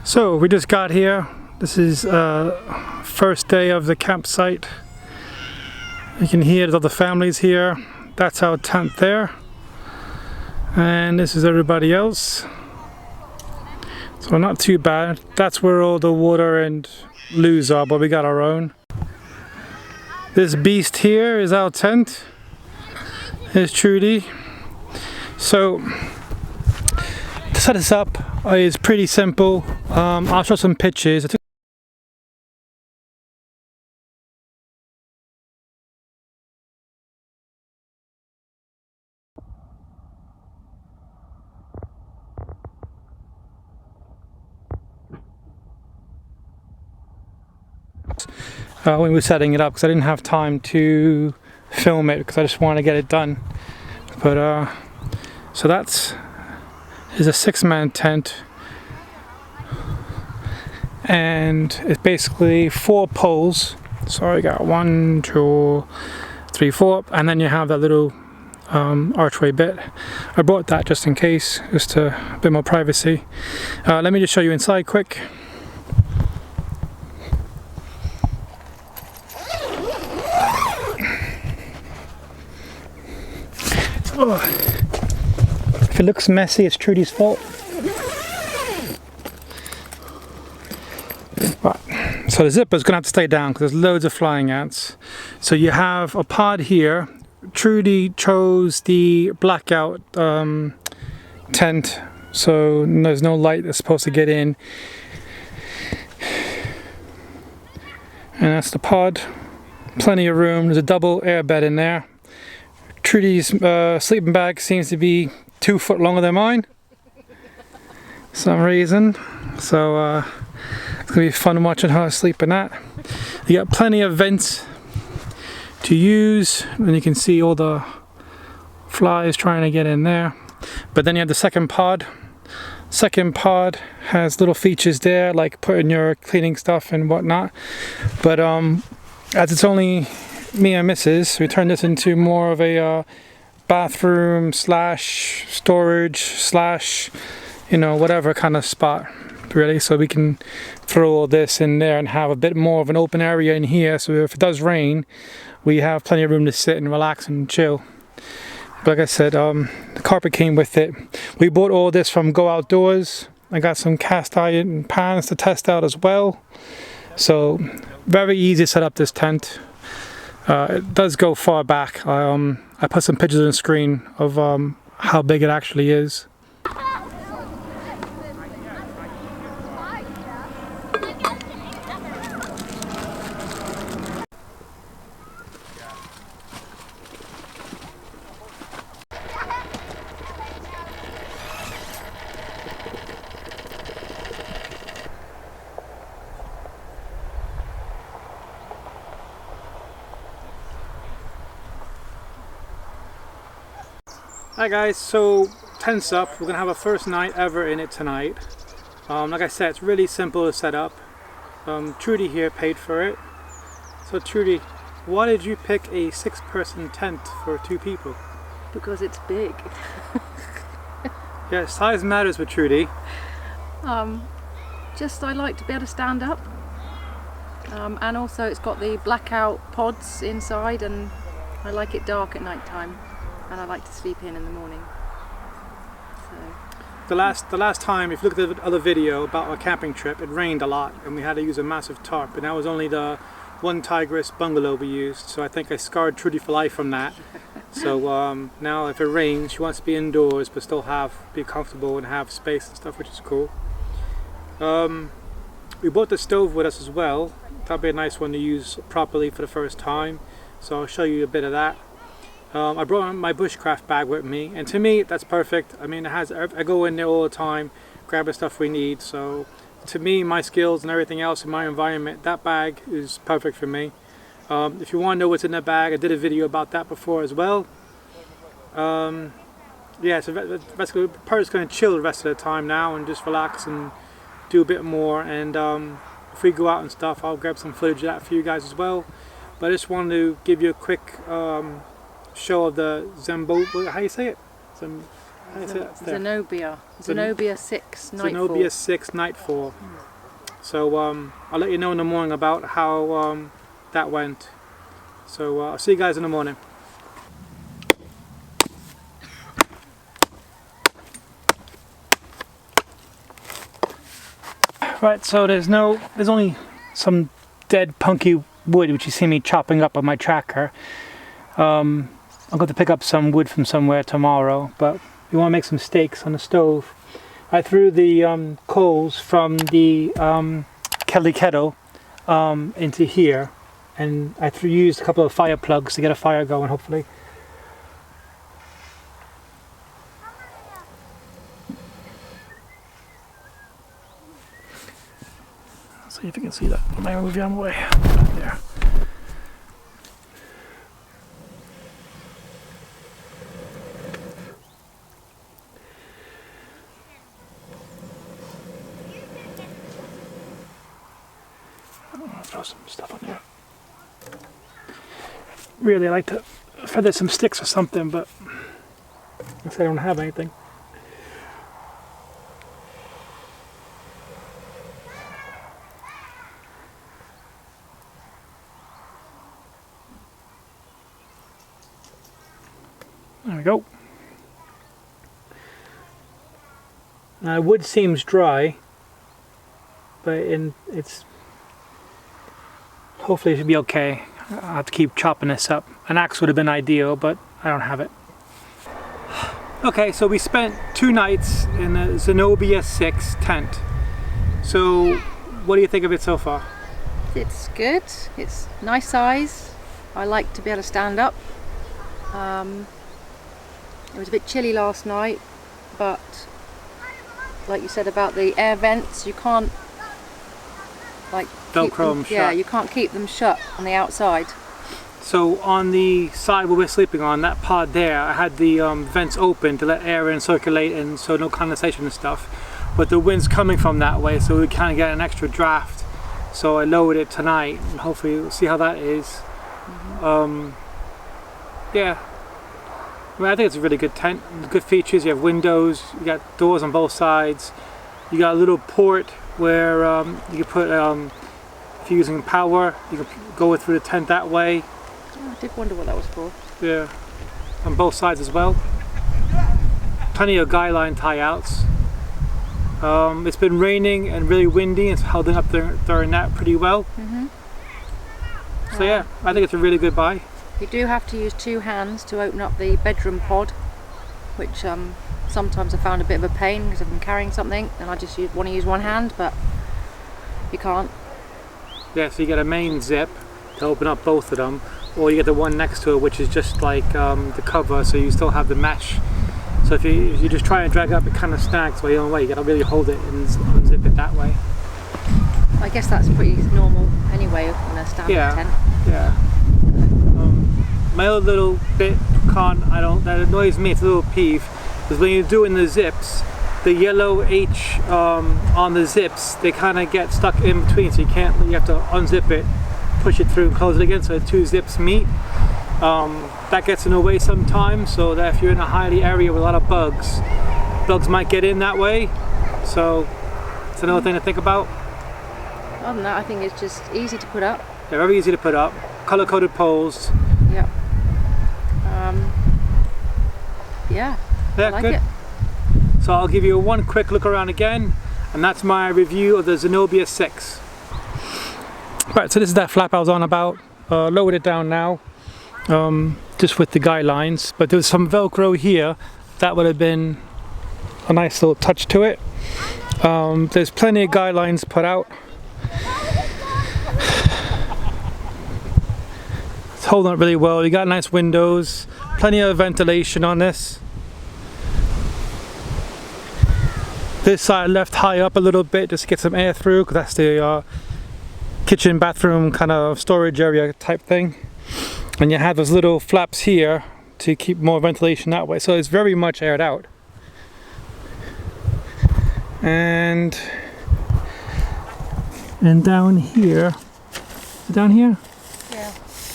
So we just got here. This is first day of the campsite. You can hear the other families here. That's our tent there. And this is everybody else. So not too bad. That's where all the water and loos are, but we got our own. This beast here is our tent. Here's Trudy. So to set this up is pretty simple. I'll show some pictures. When we were setting it up, because I didn't have time to film it because I just wanted to get it done. But so that's is a 6-man tent, and it's basically 4 poles. So I got 1, 2, 3, 4, and then you have that little archway bit. I brought that just in case, just a bit more privacy. Let me just show you inside quick. Oh. If it looks messy, it's Trudy's fault. Right. So the zipper's gonna have to stay down because there's loads of flying ants. So you have a pod here. Trudy chose the blackout tent, so there's no light that's supposed to get in. And that's the pod. Plenty of room. There's a double air bed in there. Trudy's sleeping bag seems to be 2 foot longer than mine for some reason, so it's gonna be fun watching her sleep in that. You got plenty of vents to use, and you can see all the flies trying to get in there. But then you have the second pod. Second pod has little features there, like putting your cleaning stuff and whatnot. But as it's only me and Mrs., we turned this into more of a bathroom slash storage slash, you know, whatever kind of spot, really. So we can throw all this in there and have a bit more of an open area in here, so if it does rain we have plenty of room to sit and relax and chill. But like I said, the carpet came with it. We bought all this from Go Outdoors. I got some cast iron pans to test out as well. So very easy to set up this tent. It does go far back. I put some pictures on the screen of how big it actually is. Hi guys, so tent's up. We're gonna have our first night ever in it tonight. Like I said, it's really simple to set up. Trudy here paid for it. So Trudy, why did you pick a 6-person tent for 2 people? Because it's big. Yeah, size matters with Trudy. Just I like to be able to stand up. And also it's got the blackout pods inside, and I like it dark at night time. And I like to sleep in the morning. So The last time, if you look at the other video about our camping trip, it rained a lot and we had to use a massive tarp, and that was only the one tigress bungalow we used. So I think I scarred Trudy for life from that. So now if it rains, she wants to be indoors but still be comfortable and have space and stuff, which is cool. We brought the stove with us as well. That'd be a nice one to use properly for the first time. So I'll show you a bit of that. I brought my bushcraft bag with me, and to me that's perfect. I mean, I go in there all the time, grab the stuff we need. So to me, my skills and everything else in my environment, that bag is perfect for me. If you want to know what's in that bag, I did a video about that before as well. Yeah, so basically we're just going to chill the rest of the time now and just relax and do a bit more. And if we go out and stuff, I'll grab some footage of that for you guys as well. But I just wanted to give you a quick show of the Zenobia, how you say it? Zenobia. Zenobia 6 Nightfall. Zenobia 6 Nightfall. So I'll let you know in the morning about how that went. So I'll see you guys in the morning. Right, so there's only some dead punky wood which you see me chopping up on my tracker. I'm going to pick up some wood from somewhere tomorrow, but we want to make some steaks on the stove. I threw the coals from the Kelly kettle into here, and I used a couple of fire plugs to get a fire going, hopefully. See if you can see that. I might move you on the way. Right there. Throw some stuff on there. Really, I like to feather some sticks or something, but I guess I don't have anything. There we go. Now, wood seems dry, but it's hopefully it should be okay. I'll have to keep chopping this up. An axe would have been ideal, but I don't have it. Okay, so we spent 2 nights in the Zenobia 6 tent. So, what do you think of it so far? It's good. It's nice size. I like to be able to stand up. It was a bit chilly last night, but like you said about the air vents, you can't Velcro them shut. Yeah, you can't keep them shut on the outside. So on the side where we're sleeping on, that pod there, I had the vents open to let air in, circulate, and so no condensation and stuff. But the wind's coming from that way, so we kind of get an extra draft. So I lowered it tonight, and hopefully we'll see how that is. Yeah. I mean, I think it's a really good tent. Good features. You have windows. You got doors on both sides. You got a little port where you can put, if you're using power, you can go through the tent that way. Oh, I did wonder what that was for. Yeah, on both sides as well. Plenty of guy line tie outs. It's been raining and really windy. It's holding up during that pretty well. So yeah, I think it's a really good buy. You do have to use 2 hands to open up the bedroom pod, which sometimes I found a bit of a pain because I've been carrying something and I just want to use 1 hand, but you can't. Yeah, so you get a main zip to open up both of them, or you get the one next to it, which is just like the cover, so you still have the mesh. So if you just try and drag up, it kind of snags by your own way. You got to really hold it and unzip it that way. I guess that's pretty normal anyway in a standard tent. Yeah. My other little bit that annoys me, it's a little peeve, is when you're doing the zips, the yellow H on the zips, they kind of get stuck in between, so you have to unzip it, push it through and close it again so the 2 zips meet. That gets in the way sometimes, so that if you're in a highly area with a lot of bugs might get in that way, so it's another thing to think about. Other than that, I think it's just easy to put up. They're very easy to put up, color-coded poles. Yeah. Yeah, I like good. it. So I'll give you one quick look around again, and that's my review of the Zenobia 6. Right, so this is that flap I was on about. Lowered it down now, just with the guy lines, but there's some Velcro here that would have been a nice little touch to it. There's plenty of guy lines put out. It's holding up really well. You got nice windows, plenty of ventilation on this. This side left high up a little bit just to get some air through, because that's the kitchen bathroom kind of storage area type thing. And you have those little flaps here to keep more ventilation that way, so it's very much aired out. And down here, Yeah.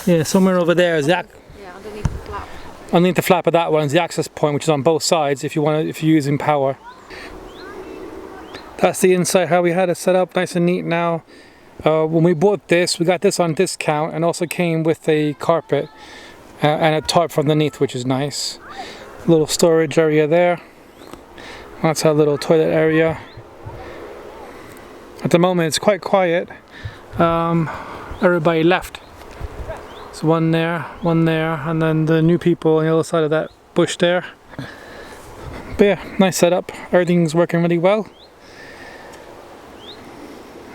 yeah, somewhere over there is that. Yeah, underneath the flap. Underneath the flap of that one is the access point, which is on both sides if you're using power. That's the inside, how we had it set up, nice and neat now. When we bought this, we got this on discount, and also came with a carpet and a tarp underneath, which is nice. Little storage area there. That's our little toilet area. At the moment it's quite quiet. Everybody left. So one there, and then the new people on the other side of that bush there. But yeah, nice setup. Everything's working really well.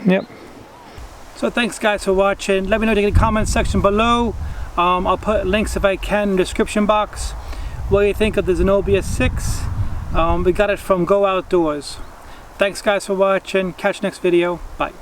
Yep. So thanks guys for watching. Let me know in the comment section below. I'll put links if I can in the description box. What do you think of the Zenobia 6? We got it from Go Outdoors. Thanks guys for watching. Catch you next video. Bye.